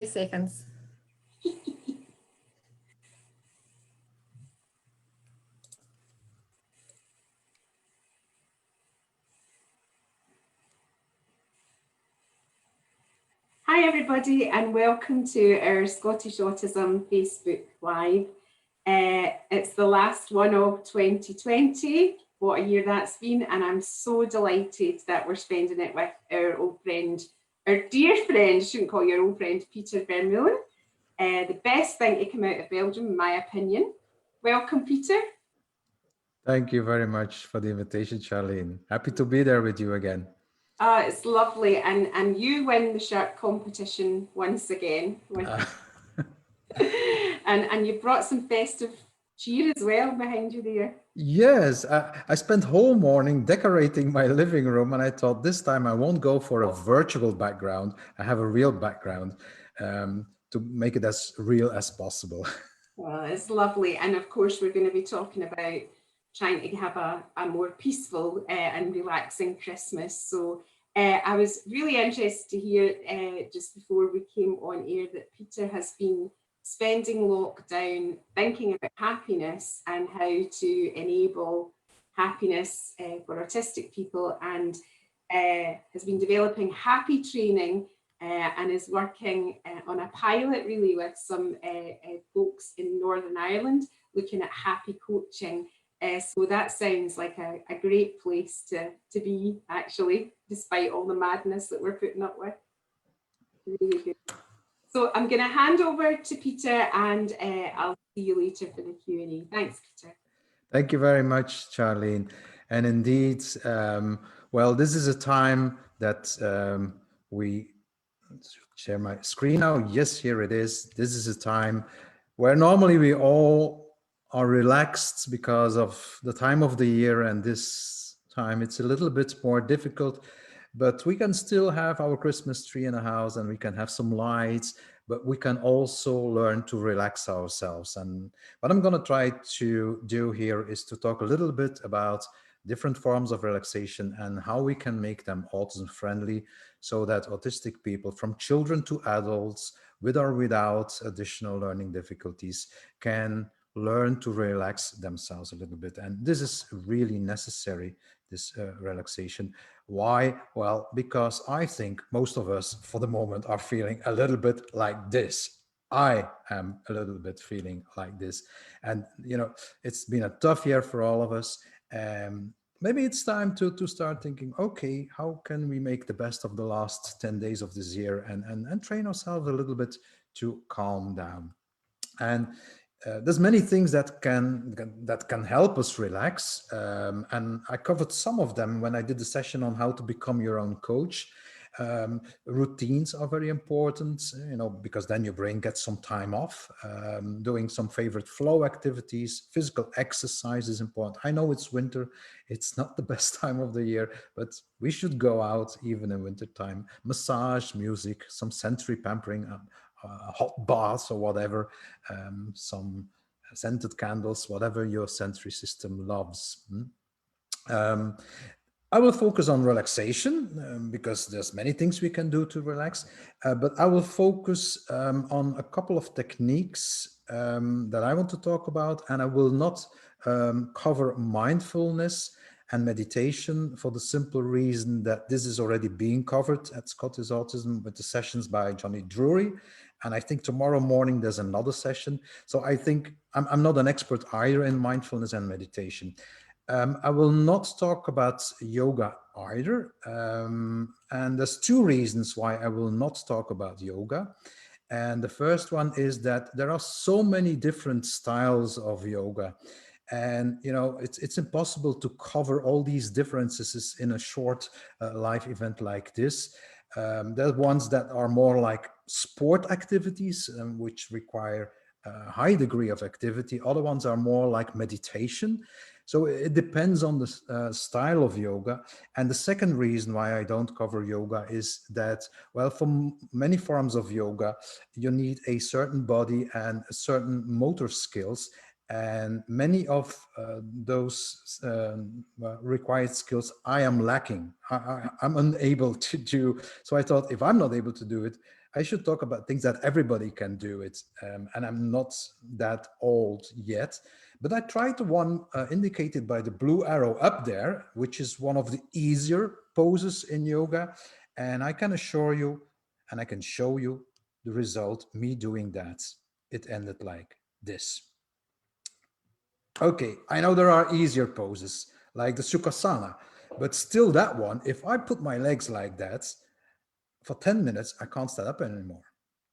Seconds. Hi everybody and welcome to our Scottish Autism Facebook Live. It's the last one of 2020, what a year that's been, and I'm so delighted that we're spending it with our old friend, our dear friend, shouldn't call you our old friend, Peter Vermeulen. The best thing to come out of Belgium, in my opinion. Welcome, Peter. Thank you very much for the invitation, Charlene. Happy to be there with you again. It's lovely, and you win the shirt competition once again. And you brought some festive cheer as well behind you there. Yes, I spent whole morning decorating my living room, and I thought this time I won't go for a virtual background. I have a real background to make it as real as possible. Well, it's lovely. And of course, we're going to be talking about trying to have a more peaceful and relaxing Christmas. So I was really interested to hear just before we came on air that Peter has been spending lockdown thinking about happiness and how to enable happiness for autistic people, and has been developing happy training and is working on a pilot really with some folks in Northern Ireland looking at happy coaching. So that sounds like a great place to be, actually, despite all the madness that we're putting up with. Really good. So I'm going to hand over to Peter, and I'll see you later for the Q&A. Thanks, Peter. Thank you very much, Charlene. And indeed, well, this is a time that we share my screen now. Yes, here it is. This is a time where normally we all are relaxed because of the time of the year, and this time it's a little bit more difficult, but we can still have our Christmas tree in the house and we can have some lights, but we can also learn to relax ourselves. And what I'm going to try to do here is to talk a little bit about different forms of relaxation and how we can make them autism friendly, so that autistic people, from children to adults, with or without additional learning difficulties, can learn to relax themselves a little bit. And this is really necessary, this relaxation. Why? Well, because I think most of us for the moment are feeling a little bit like this. I am a little bit feeling like this. And, you know, it's been a tough year for all of us. Maybe it's time to start thinking, okay, how can we make the best of the last 10 days of this year and train ourselves a little bit to calm down. And there's many things that can help us relax, and I covered some of them when I did the session on how to become your own coach. Routines are very important, you know, because then your brain gets some time off. Doing some favorite flow activities, physical exercise is important. I know it's winter, it's not the best time of the year, but we should go out even in winter time. Massage, music, some sensory pampering, hot baths or whatever, some scented candles, whatever your sensory system loves. I will focus on relaxation because there's many things we can do to relax, but I will focus on a couple of techniques that I want to talk about, and I will not cover mindfulness and meditation for the simple reason that this is already being covered at Scottish Autism with the sessions by Johnny Drury. And I think tomorrow morning there's another session. So I think I'm not an expert either in mindfulness and meditation. I will not talk about yoga either. And there's two reasons why I will not talk about yoga. And the first one is that there are so many different styles of yoga. And, you know, it's impossible to cover all these differences in a short live event like this. There are ones that are more like sport activities, which require a high degree of activity. Other ones are more like meditation. So it depends on the style of yoga. And the second reason why I don't cover yoga is that, well, for many forms of yoga, you need a certain body and a certain motor skills. And many of those required skills I am lacking. I'm unable to do. So I thought, if I'm not able to do it, I should talk about things that everybody can do it. And I'm not that old yet, but I tried the one indicated by the blue arrow up there, which is one of the easier poses in yoga. And I can assure you, and I can show you the result, me doing that. It ended like this. Okay, I know there are easier poses like the Sukhasana, but still that one, if I put my legs like that, for 10 minutes, I can't stand up anymore.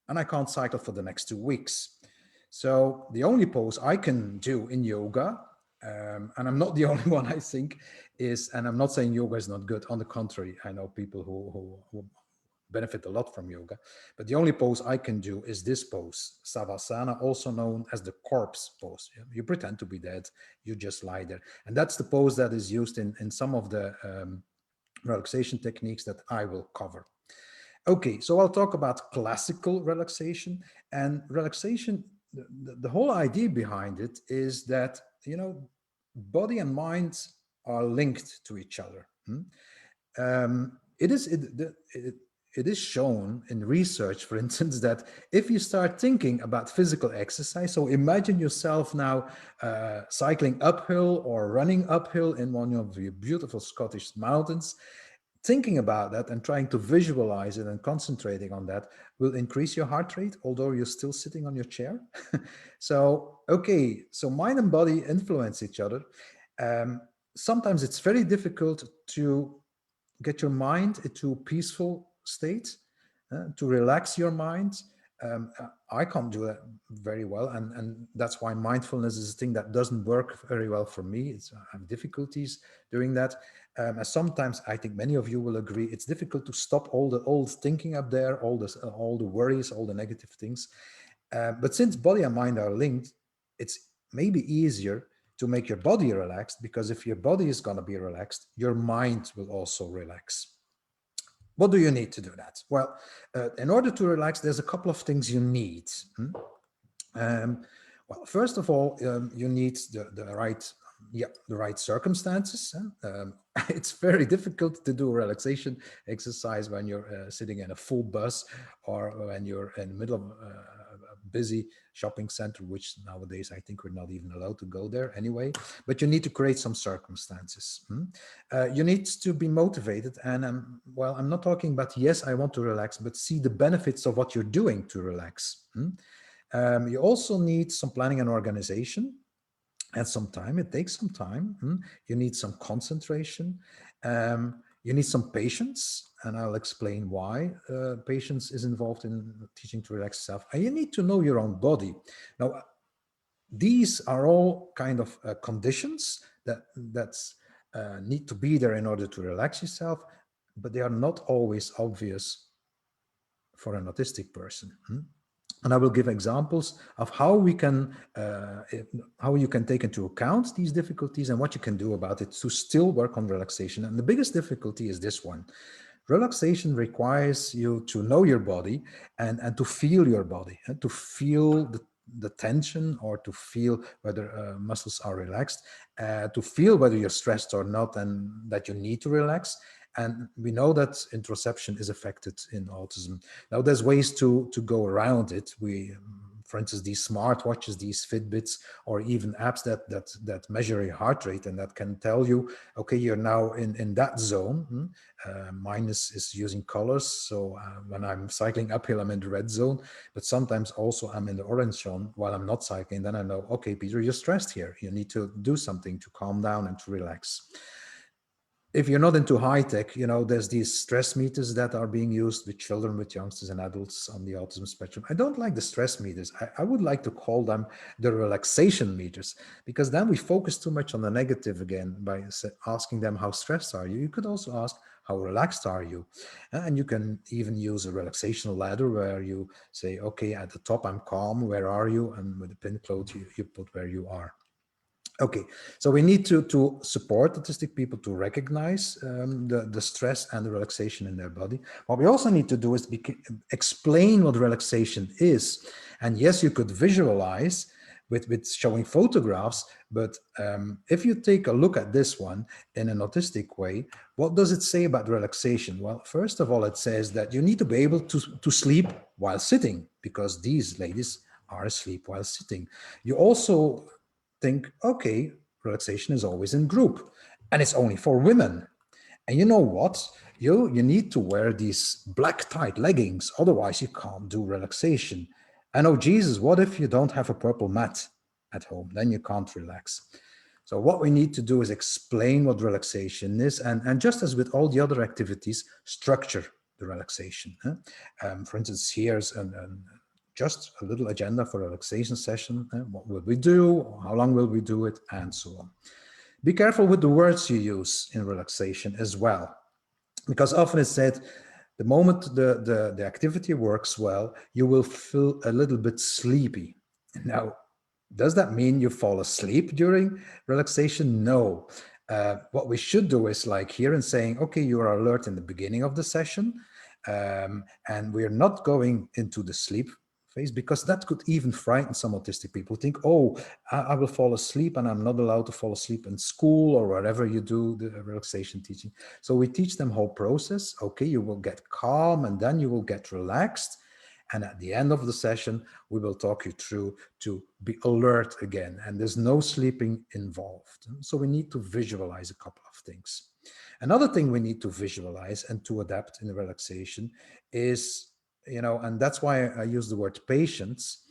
And I can't cycle for the next 2 weeks. So the only pose I can do in yoga, and I'm not the only one, I think, is, and I'm not saying yoga is not good. On the contrary, I know people who benefit a lot from yoga, but the only pose I can do is this pose, Savasana, also known as the corpse pose. You pretend to be dead, you just lie there. And that's the pose that is used in some of the relaxation techniques that I will cover. Okay, so I'll talk about classical relaxation. And relaxation, the whole idea behind it is that, you know, body and mind are linked to each other. It is shown in research, for instance, that if you start thinking about physical exercise, so imagine yourself now cycling uphill or running uphill in one of the beautiful Scottish mountains, thinking about that and trying to visualize it and concentrating on that will increase your heart rate, although you're still sitting on your chair. So, okay, so mind and body influence each other. Sometimes it's very difficult to get your mind into a peaceful state, to relax your mind. I can't do that very well, and that's why mindfulness is a thing that doesn't work very well for me. I have difficulties doing that. And sometimes I think many of you will agree it's difficult to stop all the old thinking up there, all the worries, all the negative things. But since body and mind are linked, it's maybe easier to make your body relaxed, because if your body is going to be relaxed, your mind will also relax. What do you need to do that? Well, in order to relax, there's a couple of things you need. Well, first of all, you need the right circumstances. It's very difficult to do relaxation exercise when you're sitting in a full bus, or when you're in the middle of a busy shopping center, which nowadays I think we're not even allowed to go there anyway. But you need to create some circumstances. You need to be motivated, and well, I'm not talking about yes, I want to relax, but see the benefits of what you're doing to relax. You also need some planning and organization, and some time. It takes some time. You need some concentration. You need some patience, and I'll explain why patience is involved in teaching to relax yourself. And you need to know your own body. Now, these are all kind of conditions that need to be there in order to relax yourself, but they are not always obvious for an autistic person. And I will give examples of how you can take into account these difficulties and what you can do about it to still work on relaxation. And the biggest difficulty is this one. Relaxation requires you to know your body and to feel your body, and to feel the tension, or to feel whether muscles are relaxed, to feel whether you're stressed or not, and that you need to relax. And we know that interoception is affected in autism. Now, there's ways to go around it. For instance, these smartwatches, these Fitbits, or even apps that measure your heart rate, and that can tell you, okay, you're now in that zone. Mine is using colors. So when I'm cycling uphill, I'm in the red zone, but sometimes also I'm in the orange zone while I'm not cycling. Then I know, okay, Peter, you're stressed here. You need to do something to calm down and to relax. If you're not into high tech, there's these stress meters that are being used with children, with youngsters and adults on the autism spectrum. I don't like the stress meters. I would like to call them the relaxation meters, because then we focus too much on the negative again by asking them, how stressed are you? You could also ask, how relaxed are you? And you can even use a relaxation ladder where you say, okay, at the top, I'm calm. Where are you? And with the pin code, you put where you are. Okay, so we need to support autistic people to recognize the stress and the relaxation in their body. What we also need to do is explain what relaxation is. And yes, you could visualize, with showing photographs. But if you take a look at this one in an autistic way, what does it say about relaxation? Well, first of all, it says that you need to be able to sleep while sitting, because these ladies are asleep while sitting. You also think, okay, relaxation is always in group and it's only for women. And you know what? You need to wear these black tight leggings, otherwise you can't do relaxation. And oh Jesus, what if you don't have a purple mat at home? Then you can't relax. So what we need to do is explain what relaxation is, and just as with all the other activities, structure the relaxation. For instance, here's just a little agenda for a relaxation session. What will we do? How long will we do it? And so on. Be careful with the words you use in relaxation as well, because often it's said, the moment the activity works well, you will feel a little bit sleepy. Now, does that mean you fall asleep during relaxation? No. What we should do is like here and saying, okay, you are alert in the beginning of the session, and we're not going into the sleep phase, because that could even frighten some autistic people. Think, oh, I will fall asleep and I'm not allowed to fall asleep in school or wherever you do the relaxation teaching. So we teach them whole process. Okay, you will get calm and then you will get relaxed. And at the end of the session, we will talk you through to be alert again. And there's no sleeping involved. So we need to visualize a couple of things. Another thing we need to visualize and to adapt in the relaxation is, and that's why I use the word patience.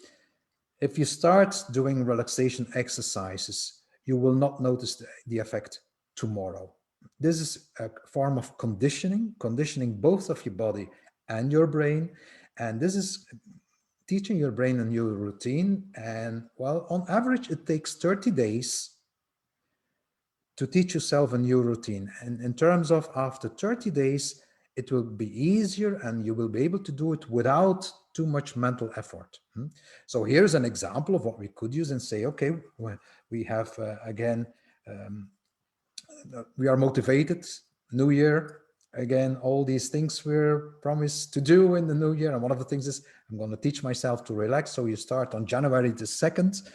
If you start doing relaxation exercises, you will not notice the effect tomorrow. This is a form of conditioning both of your body and your brain. And this is teaching your brain a new routine. And well, on average, it takes 30 days to teach yourself a new routine. And in terms of after 30 days, it will be easier and you will be able to do it without too much mental effort. So here's an example of what we could use and say, okay, we have, again, we are motivated, new year, again, all these things we're promised to do in the new year. And one of the things is I'm going to teach myself to relax. So you start on January the 2nd.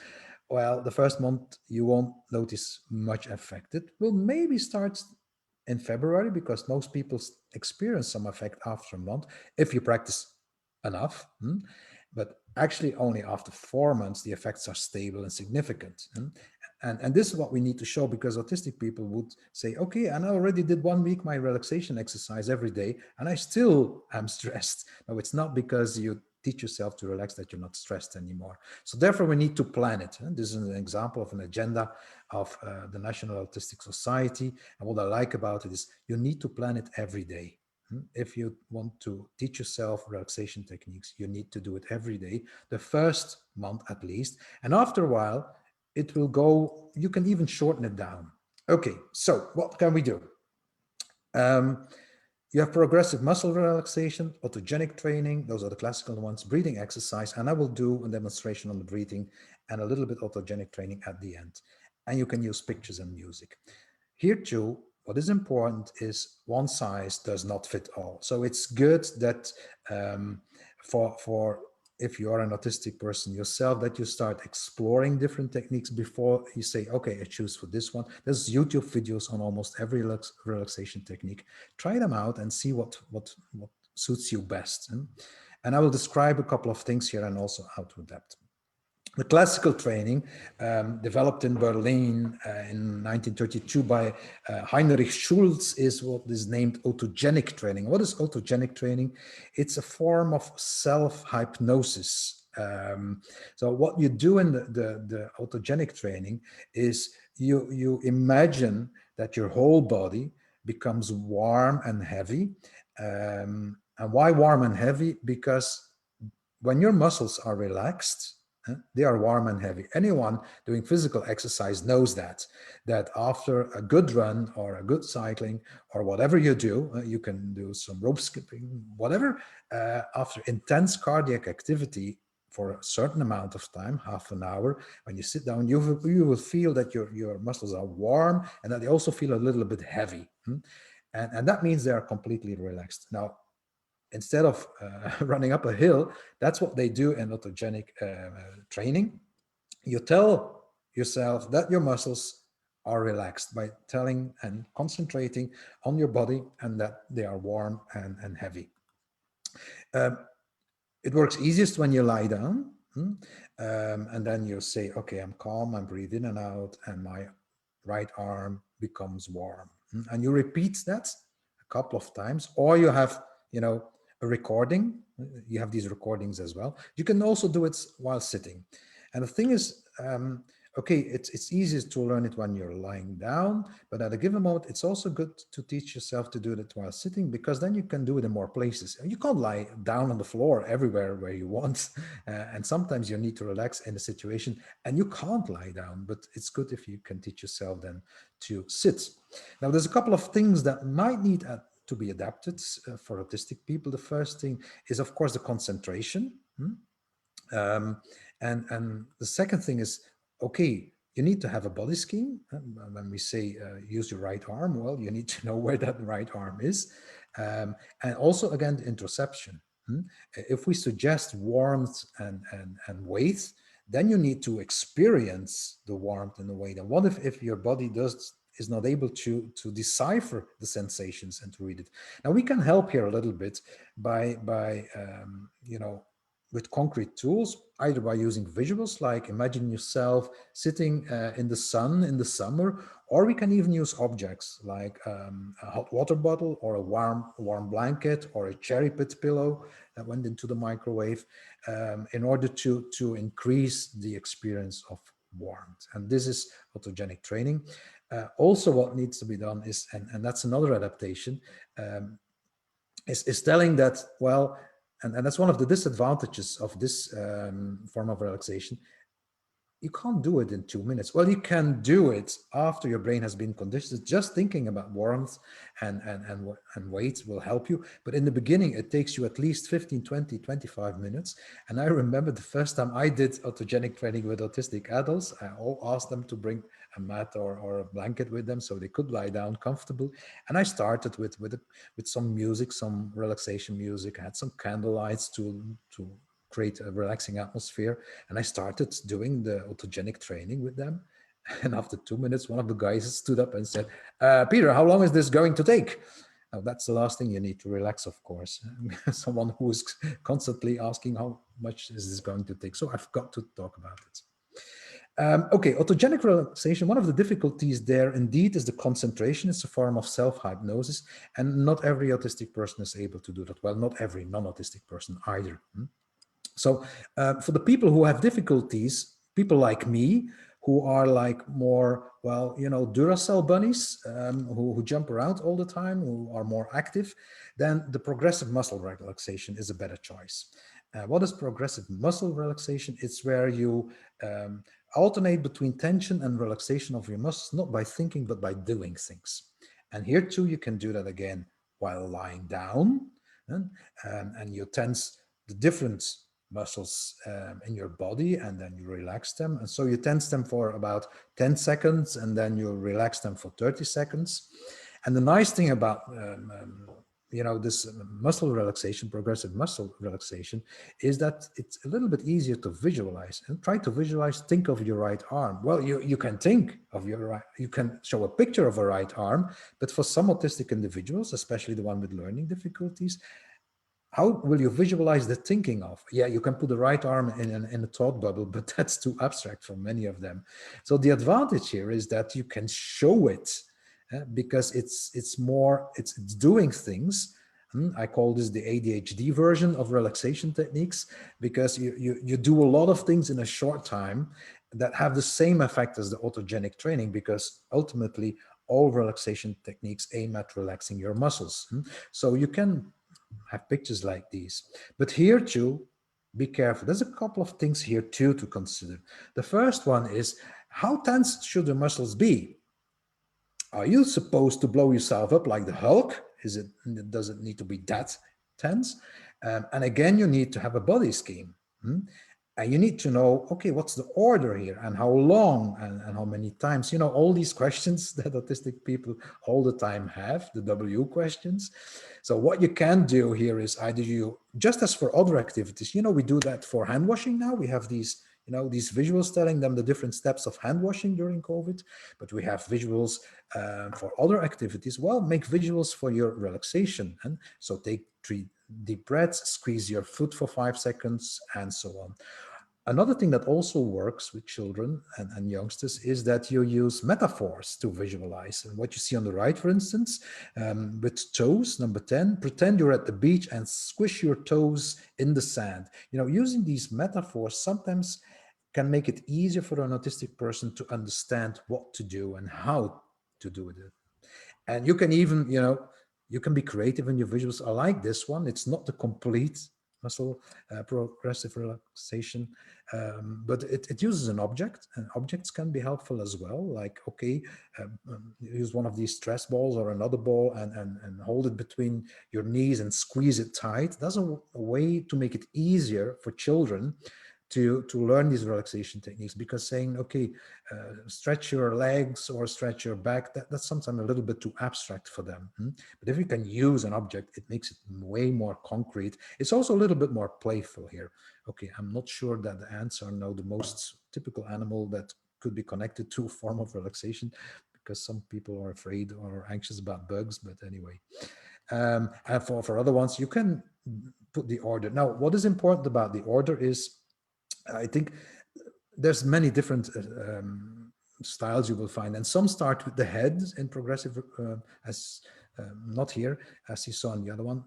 Well, the first month you won't notice much effect. It will maybe start in February, because most people experience some effect after a month if you practice enough. But actually only after 4 months the effects are stable and significant. And this is what we need to show, because autistic people would say, okay, and I already did 1 week my relaxation exercise every day and I still am stressed. No, it's not because you teach yourself to relax that you're not stressed anymore. So therefore we need to plan it. And this is an example of an agenda of the National Autistic Society. And what I like about it is you need to plan it every day. If you want to teach yourself relaxation techniques, you need to do it every day, the first month at least. And after a while, it will go, you can even shorten it down. Okay, so what can we do? You have progressive muscle relaxation, autogenic training, those are the classical ones, breathing exercise, and I will do a demonstration on the breathing and a little bit autogenic training at the end. And you can use pictures and music. Here too, what is important is one size does not fit all. So it's good that for if you are an autistic person yourself, that you start exploring different techniques before you say, okay, I choose for this one. There's YouTube videos on almost every relaxation technique. Try them out and see what suits you best. And I will describe a couple of things here and also how to adapt. The classical training developed in Berlin in 1932 by Heinrich Schulz is what is named autogenic training. What is autogenic training? It's a form of self-hypnosis. So what you do in the autogenic training is you imagine that your whole body becomes warm and heavy. And why warm and heavy? Because when your muscles are relaxed, they are warm and heavy. Anyone doing physical exercise knows that after a good run or a good cycling or whatever you do, you can do some rope skipping, whatever, after intense cardiac activity for a certain amount of time, half an hour, when you sit down, you will feel that your muscles are warm and that they also feel a little bit heavy. And that means they are completely relaxed. Now, instead of running up a hill, that's what they do in autogenic training. You tell yourself that your muscles are relaxed by telling and concentrating on your body and that they are warm and heavy. Um, it works easiest when you lie down. And then you say, okay, I'm calm, I'm breathing in and out, and my right arm becomes warm. And you repeat that a couple of times, or you have, a recording. You have these recordings as well. You can also do it while sitting. And the thing is, okay, it's easiest to learn it when you're lying down, but at a given moment, it's also good to teach yourself to do it while sitting, because then you can do it in more places. You can't lie down on the floor everywhere where you want. And sometimes you need to relax in a situation and you can't lie down, but it's good if you can teach yourself then to sit. Now, there's a couple of things that might need to be adapted for autistic people. The first thing is, of course, the concentration. Um, and the second thing is, okay, you need to have a body scheme. When we say use your right arm, well, you need to know where that right arm is. And also, again, the interoception. If we suggest warmth and weight, then you need to experience the warmth and the weight. And what if your body is not able to decipher the sensations and to read it? Now, we can help here a little bit by with concrete tools, either by using visuals, like imagine yourself sitting in the sun in the summer, or we can even use objects like a hot water bottle or a warm blanket or a cherry pit pillow that went into the microwave in order to increase the experience of warmth. And this is autogenic training. Also, what needs to be done is, and that's another adaptation, is telling that, well, and that's one of the disadvantages of this form of relaxation. You can't do it in 2 minutes. Well, you can do it after your brain has been conditioned. Just thinking about warmth and weight will help you. But in the beginning, it takes you at least 15, 20, 25 minutes. And I remember the first time I did autogenic training with autistic adults, I asked them to bring a mat or a blanket with them so they could lie down comfortable. And I started with some music, some relaxation music. I had some candle lights to create a relaxing atmosphere. And I started doing the autogenic training with them. And after 2 minutes, one of the guys stood up and said, Peter, how long is this going to take? Now, that's the last thing you need to relax, of course. Someone who is constantly asking how much is this going to take. So I've got to talk about it. Okay, autogenic relaxation, one of the difficulties there indeed is the concentration. It's a form of self-hypnosis, and not every autistic person is able to do that. Well, not every non-autistic person either. So for the people who have difficulties, people like me, who are like more, well, Duracell bunnies, who jump around all the time, who are more active, then the progressive muscle relaxation is a better choice. What is progressive muscle relaxation? It's where you alternate between tension and relaxation of your muscles, not by thinking, but by doing things. And here too, you can do that again while lying down, and you tense the different muscles in your body, and then you relax them. And so you tense them for about 10 seconds, and then you relax them for 30 seconds. And the nice thing about this muscle relaxation, progressive muscle relaxation, is that it's a little bit easier to visualize. And try to visualize, think of your right arm. Well, you can think of your right, you can show a picture of a right arm, but for some autistic individuals, especially the one with learning difficulties, how will you visualize the thinking of? Yeah, you can put the right arm in a thought bubble, but that's too abstract for many of them. So the advantage here is that you can show it because it's doing things. I call this the ADHD version of relaxation techniques, because you do a lot of things in a short time that have the same effect as the autogenic training, because ultimately all relaxation techniques aim at relaxing your muscles. So you can have pictures like these. But here too, be careful. There's a couple of things here too to consider. The first one is, how tense should the muscles be? Are you supposed to blow yourself up like the Hulk? Does it need to be that tense? And again, you need to have a body scheme. And you need to know, okay, what's the order here, and how long, and how many times? All these questions that autistic people all the time have, the W questions. So what you can do here is either you, just as for other activities, we do that for hand washing now. We have these, these visuals telling them the different steps of hand washing during COVID, but we have visuals for other activities. Well, make visuals for your relaxation. And so take 3 deep breaths, squeeze your foot for 5 seconds, and so on. Another thing that also works with children and youngsters is that you use metaphors to visualize. And what you see on the right, for instance, with toes, number 10, pretend you're at the beach and squish your toes in the sand. Using these metaphors sometimes can make it easier for an autistic person to understand what to do and how to do it. And you can even, you can be creative in your visuals. I like this one. It's not the complete muscle progressive relaxation, but it uses an object, and objects can be helpful as well. Like, okay, use one of these stress balls or another ball and hold it between your knees and squeeze it tight. That's a way to make it easier for children to learn these relaxation techniques, because saying, okay, stretch your legs or stretch your back, that's sometimes a little bit too abstract for them. But if you can use an object, it makes it way more concrete. It's also a little bit more playful here. Okay, I'm not sure that the ants are now the most typical animal that could be connected to a form of relaxation, because some people are afraid or anxious about bugs, but anyway. And for other ones, you can put the order. Now, what is important about the order is, I think there's many different styles you will find, and some start with the head in progressive, as not here, as you saw in the other one.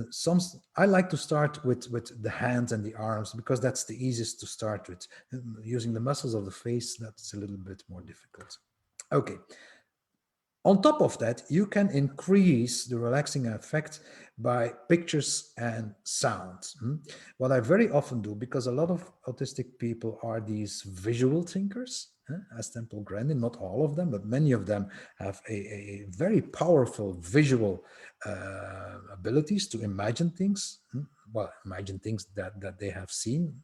Some I like to start with the hands and the arms, because that's the easiest to start with. Using the muscles of the face, that's a little bit more difficult. Okay. On top of that, you can increase the relaxing effect by pictures and sound. What I very often do, because a lot of autistic people are these visual thinkers, as Temple Grandin, not all of them, but many of them have a very powerful visual abilities to imagine things. Well, imagine things that they have seen,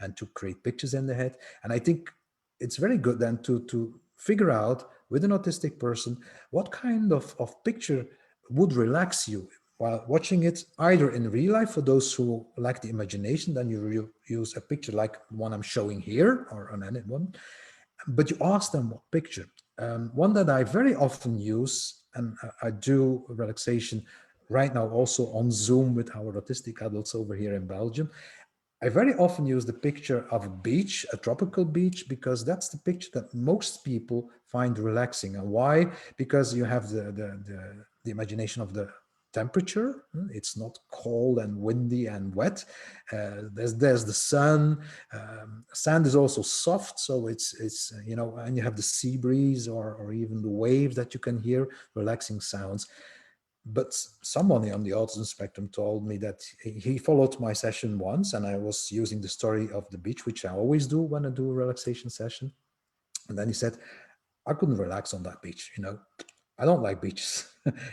and to create pictures in their head. And I think it's very good then to figure out with an autistic person what kind of picture would relax you while watching it, either in real life. For those who lack the imagination, then you use a picture like one I'm showing here, or on any one, but you ask them what picture. One that I very often use, and I do relaxation right now also on Zoom with our autistic adults over here in Belgium. I very often use the picture of a beach, a tropical beach, because that's the picture that most people find relaxing. And why? Because you have the imagination of the temperature. It's not cold and windy and wet. There's the sun. Sand is also soft, so it's and you have the sea breeze or even the waves that you can hear, relaxing sounds. But someone on the autism spectrum told me that he followed my session once, and I was using the story of the beach, which I always do when I do a relaxation session. And then he said, I couldn't relax on that beach. I don't like beaches.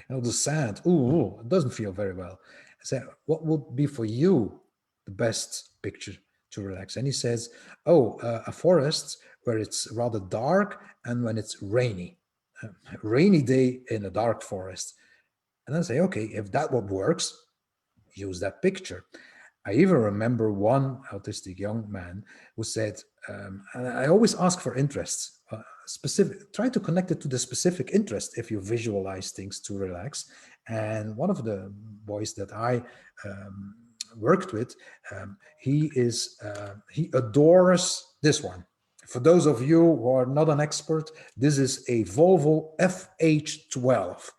The sand, it doesn't feel very well. I said, what would be for you the best picture to relax? And he says, a forest where it's rather dark and when it's rainy. Rainy day in a dark forest. And then say, okay, if that what works, use that picture. I even remember one autistic young man who said, and I always ask for interests, specific, try to connect it to the specific interest if you visualize things to relax. And one of the boys that I worked with, he adores this one. For those of you who are not an expert, this is a Volvo FH12.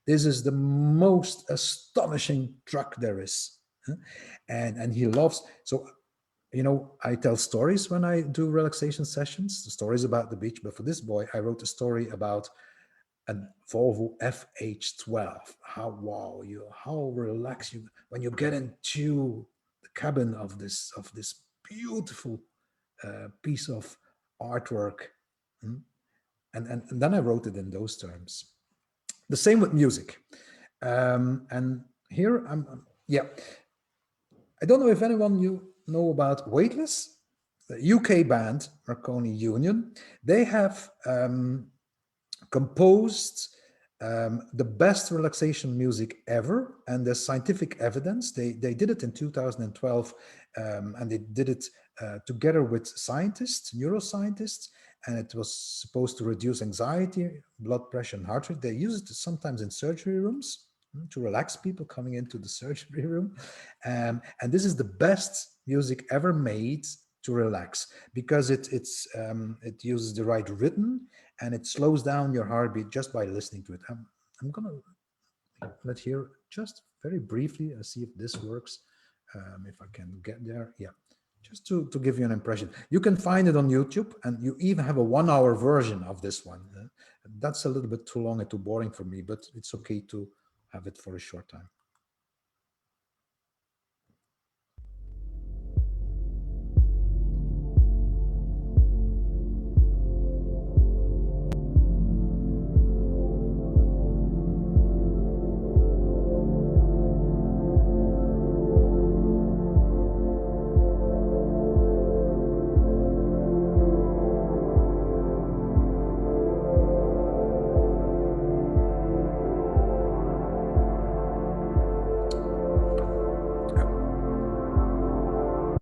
This is the most astonishing truck there is. And he loves, so, I tell stories when I do relaxation sessions, stories about the beach, but for this boy, I wrote a story about a Volvo FH12. How relaxed you, when you get into the cabin of this beautiful piece of artwork. And then I wrote it in those terms. The same with music. And here I don't know if anyone you know about Weightless, the UK band, Marconi Union. They have composed the best relaxation music ever, and there's scientific evidence. They did it in 2012, and they did it together with scientists, neuroscientists, and it was supposed to reduce anxiety, blood pressure, and heart rate. They use it sometimes in surgery rooms to relax people coming into the surgery room. And this is the best music ever made to relax because it uses the right rhythm and it slows down your heartbeat just by listening to it. I'm gonna let hear just very briefly. See if this works. If I can get there, yeah. Just to give you an impression, you can find it on YouTube, and you even have a 1 hour version of this one. That's a little bit too long and too boring for me, but it's okay to have it for a short time.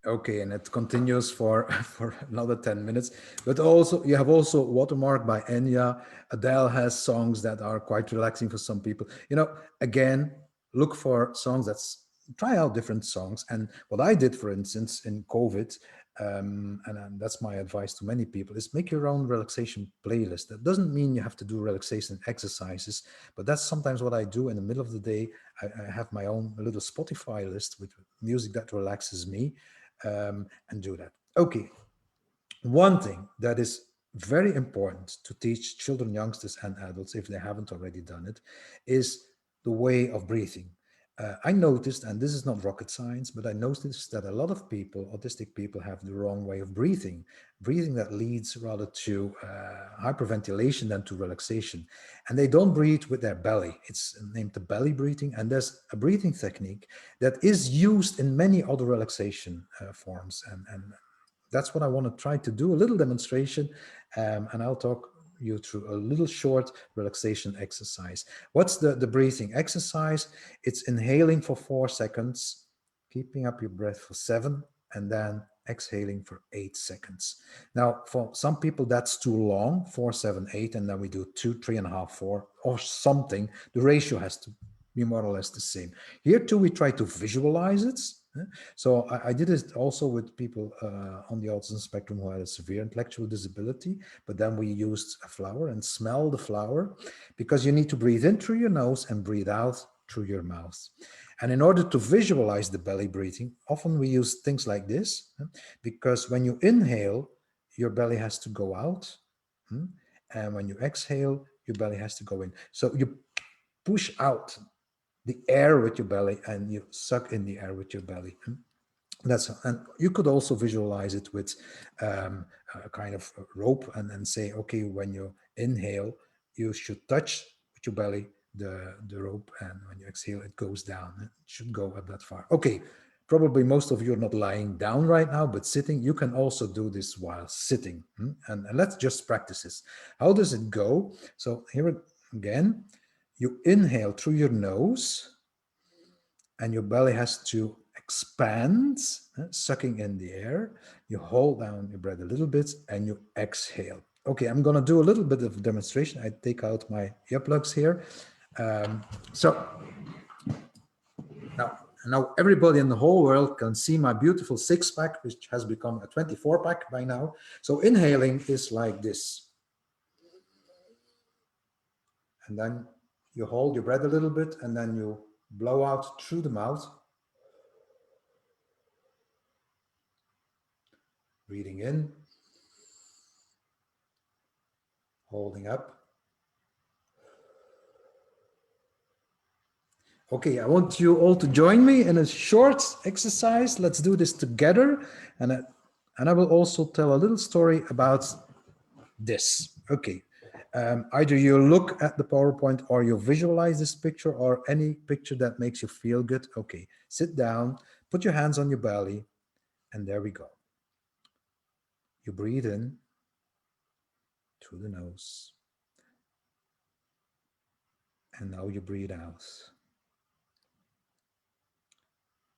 Okay, and it continues for for another 10 minutes. But also, you have also Watermark by Enya. Adele has songs that are quite relaxing for some people. You know, again, look for songs that's try out different songs. And what I did, for instance, in COVID, and that's my advice to many people, is make your own relaxation playlist. That doesn't mean you have to do relaxation exercises, but that's sometimes what I do in the middle of the day. I have my own little Spotify list with music that relaxes me, and do that. Okay, one thing that is very important to teach children, youngsters, and adults, if they haven't already done it, is the way of breathing. I noticed, and this is not rocket science, but I noticed that a lot of people, autistic people, have the wrong way of breathing that leads rather to hyperventilation than to relaxation. And they don't breathe with their belly. It's named the belly breathing. And there's a breathing technique that is used in many other relaxation forms. And that's what I want to try to do, a little demonstration, and I'll talk you through a little short relaxation exercise. What's the breathing exercise? It's inhaling for 4 seconds, keeping up your breath for 7, and then exhaling for 8 seconds. Now, for some people, that's too long, 4, 7, 8, and then we do 2, 3.5, 4, or something. The ratio has to be more or less the same. Here too, we try to visualize it. So I did it also with people on the autism spectrum who had a severe intellectual disability, but then we used a flower and smell the flower, because you need to breathe in through your nose and breathe out through your mouth. And in order to visualize the belly breathing, often we use things like this, because when you inhale, your belly has to go out, and when you exhale, your belly has to go in. So you push out the air with your belly and you suck in the air with your belly. And you could also visualize it with a kind of rope and say, okay, when you inhale, you should touch with your belly the rope, and when you exhale, it goes down. It should go up that far. Okay, probably most of you are not lying down right now, but sitting. You can also do this while sitting. And let's just practice this. How does it go? So here again, you inhale through your nose, and your belly has to expand, sucking in the air. You hold down your breath a little bit and you exhale. Okay, I'm going to do a little bit of demonstration. I take out my earplugs here. So now everybody in the whole world can see my beautiful 6-pack, which has become a 24-pack by now. So inhaling is like this. And then you hold your breath a little bit, and then you blow out through the mouth. Breathing in, holding up. Okay, I want you all to join me in a short exercise. Let's do this together. And I will also tell a little story about this. Okay, either you look at the PowerPoint or you visualize this picture or any picture that makes you feel good. Okay, sit down, put your hands on your belly, and there we go. You breathe in through the nose. And now you breathe out.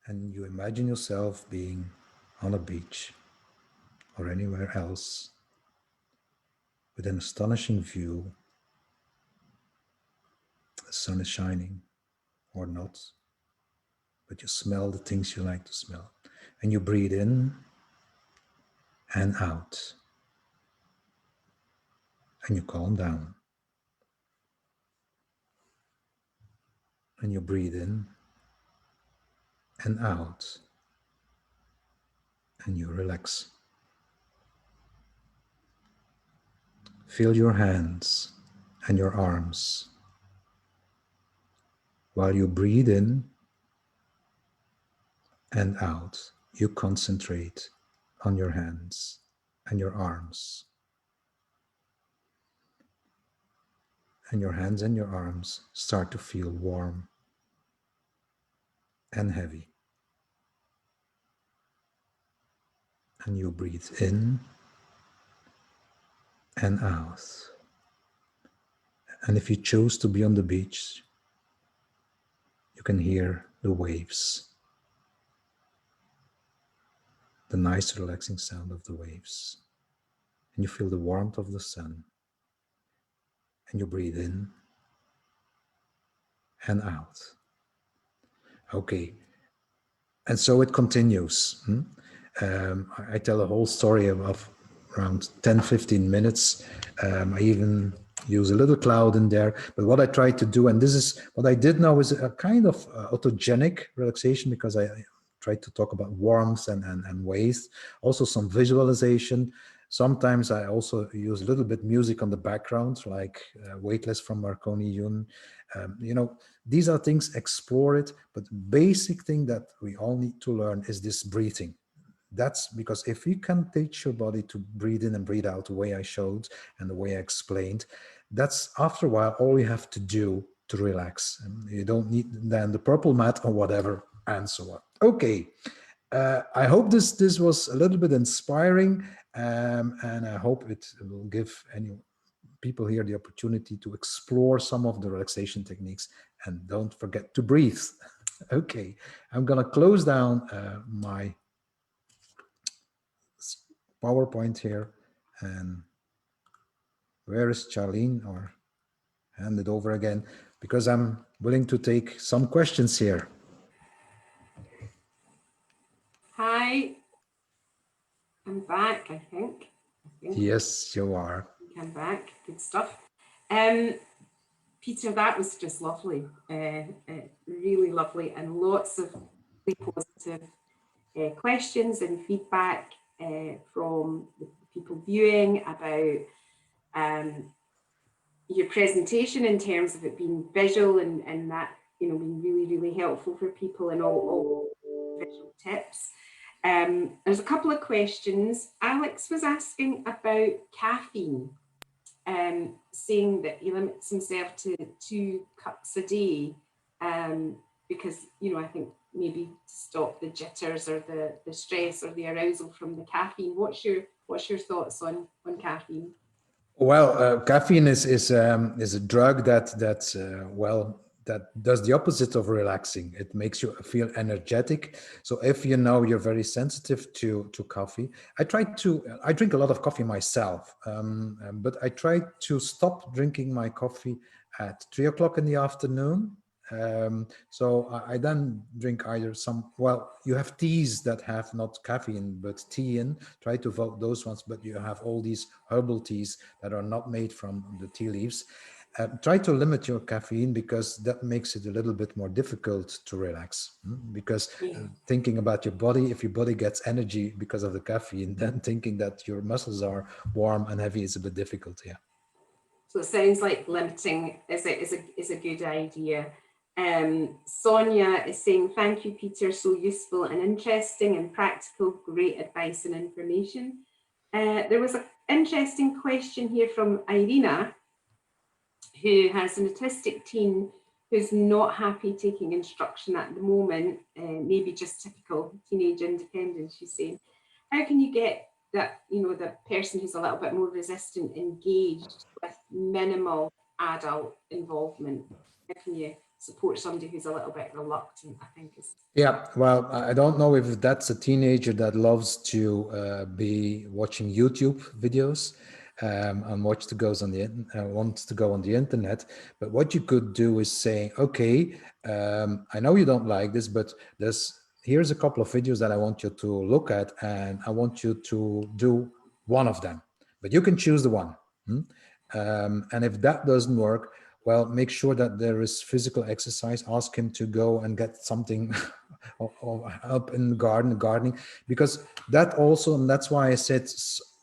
And you imagine yourself being on a beach. or anywhere else with an astonishing view. The sun is shining or not, but you smell the things you like to smell. And you breathe in and out. And you calm down. And you breathe in and out. And you relax. Feel your hands and your arms. While you breathe in and out, you concentrate on your hands and your arms. And your hands and your arms start to feel warm and heavy. And you breathe in and out. And if you choose to be on the beach, you can hear the waves, the nice relaxing sound of the waves. And you feel the warmth of the sun. And you breathe in and out. Okay, and so it continues. I tell a whole story of around 10-15 minutes. I even use a little cloud in there, but what I try to do, and this is what I did now, is a kind of autogenic relaxation, because I try to talk about warmth and waste, also some visualization. Sometimes I also use a little bit music on the background, like Weightless from Marconi Yun. These are things, explore it, but basic thing that we all need to learn is this breathing. That's because if you can teach your body to breathe in and breathe out the way I showed and the way I explained, that's after a while all you have to do to relax. And you don't need then the purple mat or whatever and so on. Okay, I hope this was a little bit inspiring, and I hope it will give any people here the opportunity to explore some of the relaxation techniques, and don't forget to breathe. Okay, I'm gonna close down my PowerPoint here, and where is Charlene, or hand it over again, because I'm willing to take some questions here. Hi, I'm back, I think. Yes, you are. I'm back, good stuff. Peter, that was just lovely, really lovely, and lots of really positive questions and feedback from the people viewing about your presentation, in terms of it being visual and that, being really, really helpful for people, and all visual tips. There's a couple of questions. Alex was asking about caffeine, saying that he limits himself to 2 cups a day, because, I think maybe to stop the jitters or the stress or the arousal from the caffeine. What's your thoughts on caffeine? Well, caffeine is a drug that does the opposite of relaxing. It makes you feel energetic. So if you're very sensitive to coffee, I drink a lot of coffee myself, but I try to stop drinking my coffee at 3 o'clock in the afternoon. So I then drink either you have teas that have not caffeine but tea in. Try to avoid those ones, but you have all these herbal teas that are not made from the tea leaves. Try to limit your caffeine, because that makes it a little bit more difficult to relax. Because thinking about your body, if your body gets energy because of the caffeine, then thinking that your muscles are warm and heavy is a bit difficult. Yeah. So it sounds like limiting is a good idea. Sonia is saying, thank you, Peter, so useful and interesting and practical, great advice and information. There was an interesting question here from Irina, who has an autistic teen who's not happy taking instruction at the moment, maybe just typical teenage independence, she's saying. How can you get that, the person who's a little bit more resistant engaged with minimal adult involvement? How can you support somebody who's a little bit reluctant, I think is. Yeah, well, I don't know if that's a teenager that loves to be watching YouTube videos and wants to go on the internet. But what you could do is say, okay, I know you don't like this, but here's a couple of videos that I want you to look at, and I want you to do one of them. But you can choose the one. And if that doesn't work, well, make sure that there is physical exercise. Ask him to go and get something or help in gardening, because that also, and that's why I said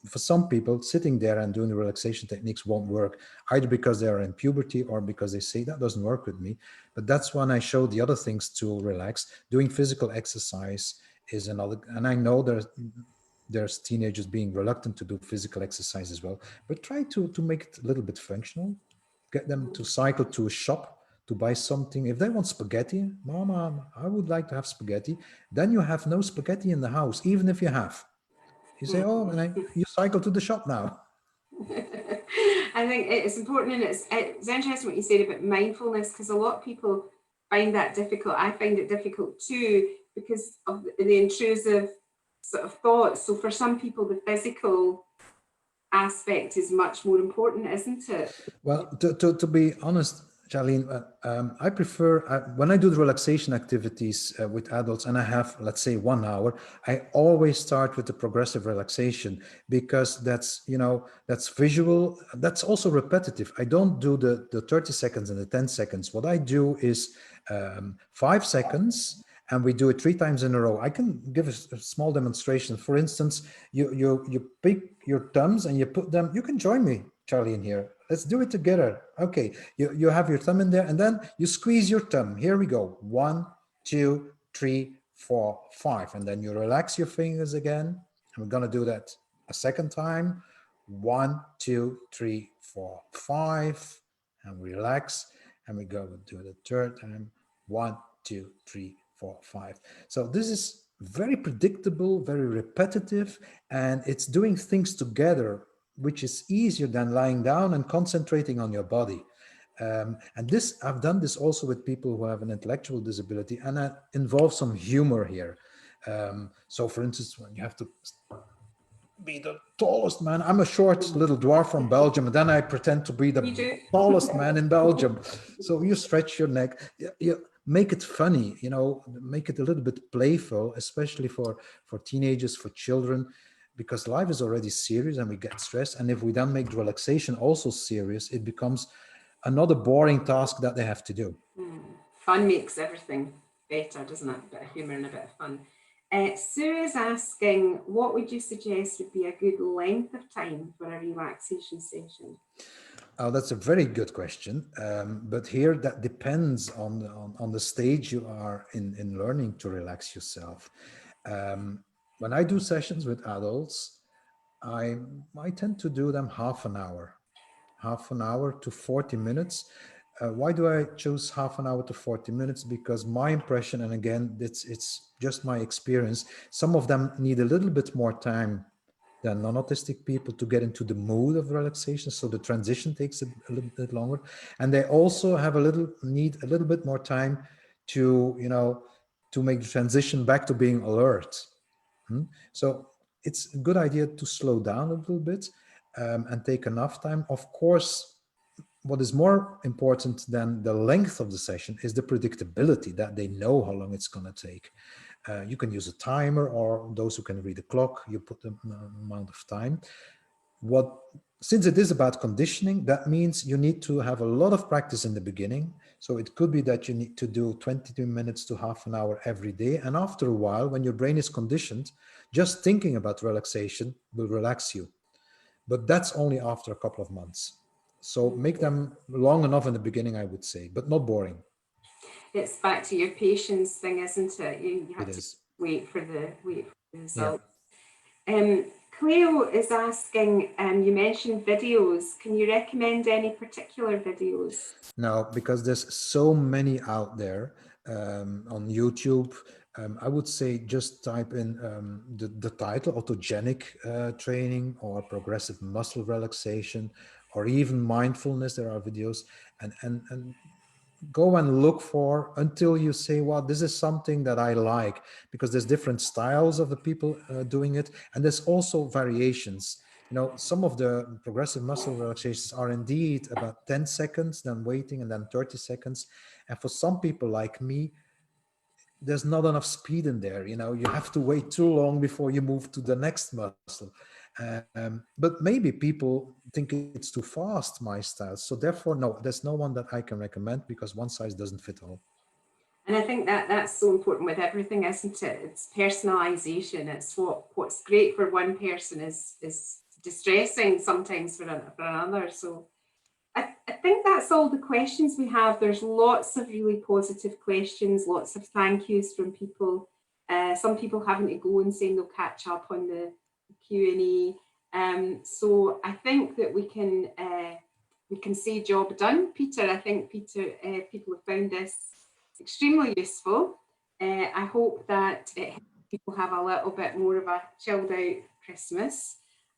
for some people sitting there and doing the relaxation techniques won't work, either because they are in puberty or because they say that doesn't work with me. But that's when I show the other things to relax. Doing physical exercise is another, and I know there's teenagers being reluctant to do physical exercise as well, but try to make it a little bit functional. Get them to cycle to a shop to buy something. If they want spaghetti, Mama, I would like to have spaghetti. Then you have no spaghetti in the house, even if you have. You say, oh, and you cycle to the shop now. I think it's important, and it's interesting what you said about mindfulness, because a lot of people find that difficult. I find it difficult too, because of the intrusive sort of thoughts. So for some people, the physical aspect is much more important, isn't it? Well, to be honest, Charlene, I prefer, when I do the relaxation activities with adults and I have, let's say, 1 hour, I always start with the progressive relaxation, because that's, that's visual. That's also repetitive. I don't do the 30 seconds and the 10 seconds. What I do is 5 seconds, and we do it 3 times in a row. I can give a small demonstration. For instance, you pick your thumbs and you put them, you can join me, Charlie, in here. Let's do it together. Okay, you have your thumb in there, and then you squeeze your thumb. Here we go. 1, 2, 3, 4, 5. And then you relax your fingers again. And we're gonna do that a second time. 1, 2, 3, 4, 5. And relax. And we go and do the third time. 1, 2, 3, 4, 5. So this is very predictable, very repetitive, and it's doing things together, which is easier than lying down and concentrating on your body. And this, I've done this also with people who have an intellectual disability, and that involves some humor here. So for instance, when you have to be the tallest man, I'm a short little dwarf from Belgium, and then I pretend to be the tallest man in Belgium. So you stretch your neck, you make it funny, make it a little bit playful, especially for teenagers, for children, because life is already serious and we get stressed. And if we then make the relaxation also serious, it becomes another boring task that they have to do. Fun makes everything better, doesn't it? A bit of humour and a bit of fun. Sue is asking, what would you suggest would be a good length of time for a relaxation session? Oh, that's a very good question. But here that depends on the stage you are in learning to relax yourself. When I do sessions with adults, I tend to do them half an hour to 40 minutes. Why do I choose half an hour to 40 minutes? Because my impression, and again, it's just my experience, some of them need a little bit more time than non-autistic people to get into the mood of relaxation. So the transition takes a little bit longer. And they also have need a little bit more time to, to make the transition back to being alert. So it's a good idea to slow down a little bit and take enough time. Of course, what is more important than the length of the session is the predictability, that they know how long it's going to take. You can use a timer, or those who can read the clock, you put the amount of time. Since it is about conditioning, that means you need to have a lot of practice in the beginning. So it could be that you need to do 22 minutes to half an hour every day. And after a while, when your brain is conditioned, just thinking about relaxation will relax you. But that's only after a couple of months. So make them long enough in the beginning, I would say, but not boring. It's back to your patience thing, isn't it? You have to is. wait for the result. Yeah. Cleo is asking, you mentioned videos. Can you recommend any particular videos? No, because there's so many out there on YouTube. I would say just type in the title, Autogenic training, or progressive muscle relaxation, or even mindfulness. There are videos, and go and look for until you say, well, this is something that I like, because there's different styles of the people doing it. And there's also variations. You know, some of the progressive muscle relaxations are indeed about 10 seconds, then waiting, and then 30 seconds. And for some people like me, there's not enough speed in there. You know, you have to wait too long before you move to the next muscle. But maybe people think it's too fast, my style. So therefore, no, there's no one that I can recommend, because one size doesn't fit all. And I think that that's so important with everything, isn't it? It's personalization. It's what's great for one person is distressing sometimes for another. So I think that's all the questions we have. There's lots of really positive questions, lots of thank yous from people. Some people having to go and saying they'll catch up on the Q&A. So I think that we can say job done, Peter. I think people have found this extremely useful. I hope that people have a little bit more of a chilled out Christmas,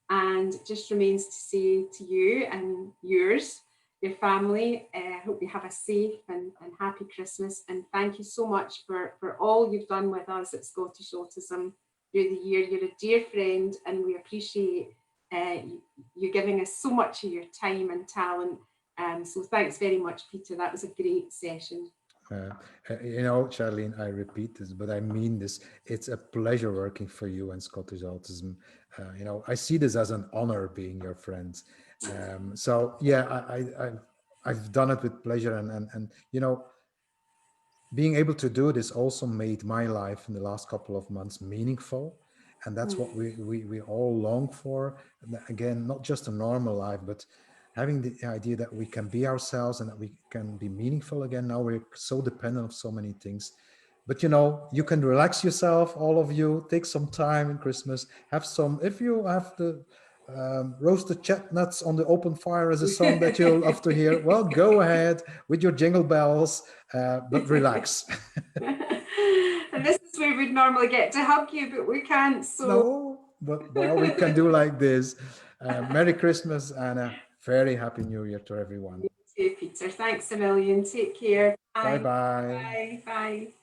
and just remains to say to you and yours, your family, I hope you have a safe and happy Christmas, and thank you so much for all you've done with us at Scottish Autism through the year. You're a dear friend, and we appreciate you giving us so much of your time and talent. So thanks very much, Peter. That was a great session. Uh, you know, Charlene, I repeat this, but I mean this. It's a pleasure working for you and Scottish Autism. You know, I see this as an honor being your friend. So yeah, I've done it with pleasure, and you know, being able to do this also made my life in the last couple of months meaningful. And that's what we all long for. And again, not just a normal life, but having the idea that we can be ourselves and that we can be meaningful again. Now we're so dependent of so many things. But you know, you can relax yourself, all of you, take some time in Christmas, have some, if you have the roasted chestnuts on the open fire as a song that you'll love to hear, well, go ahead with your jingle bells, but relax. And this is where we'd normally get to hug you, but we can't. So No, but well, we can do like this. Merry Christmas and a very happy New Year to everyone. you too, Peter. Thanks a million. Take care. Bye Bye. bye. Bye. Bye.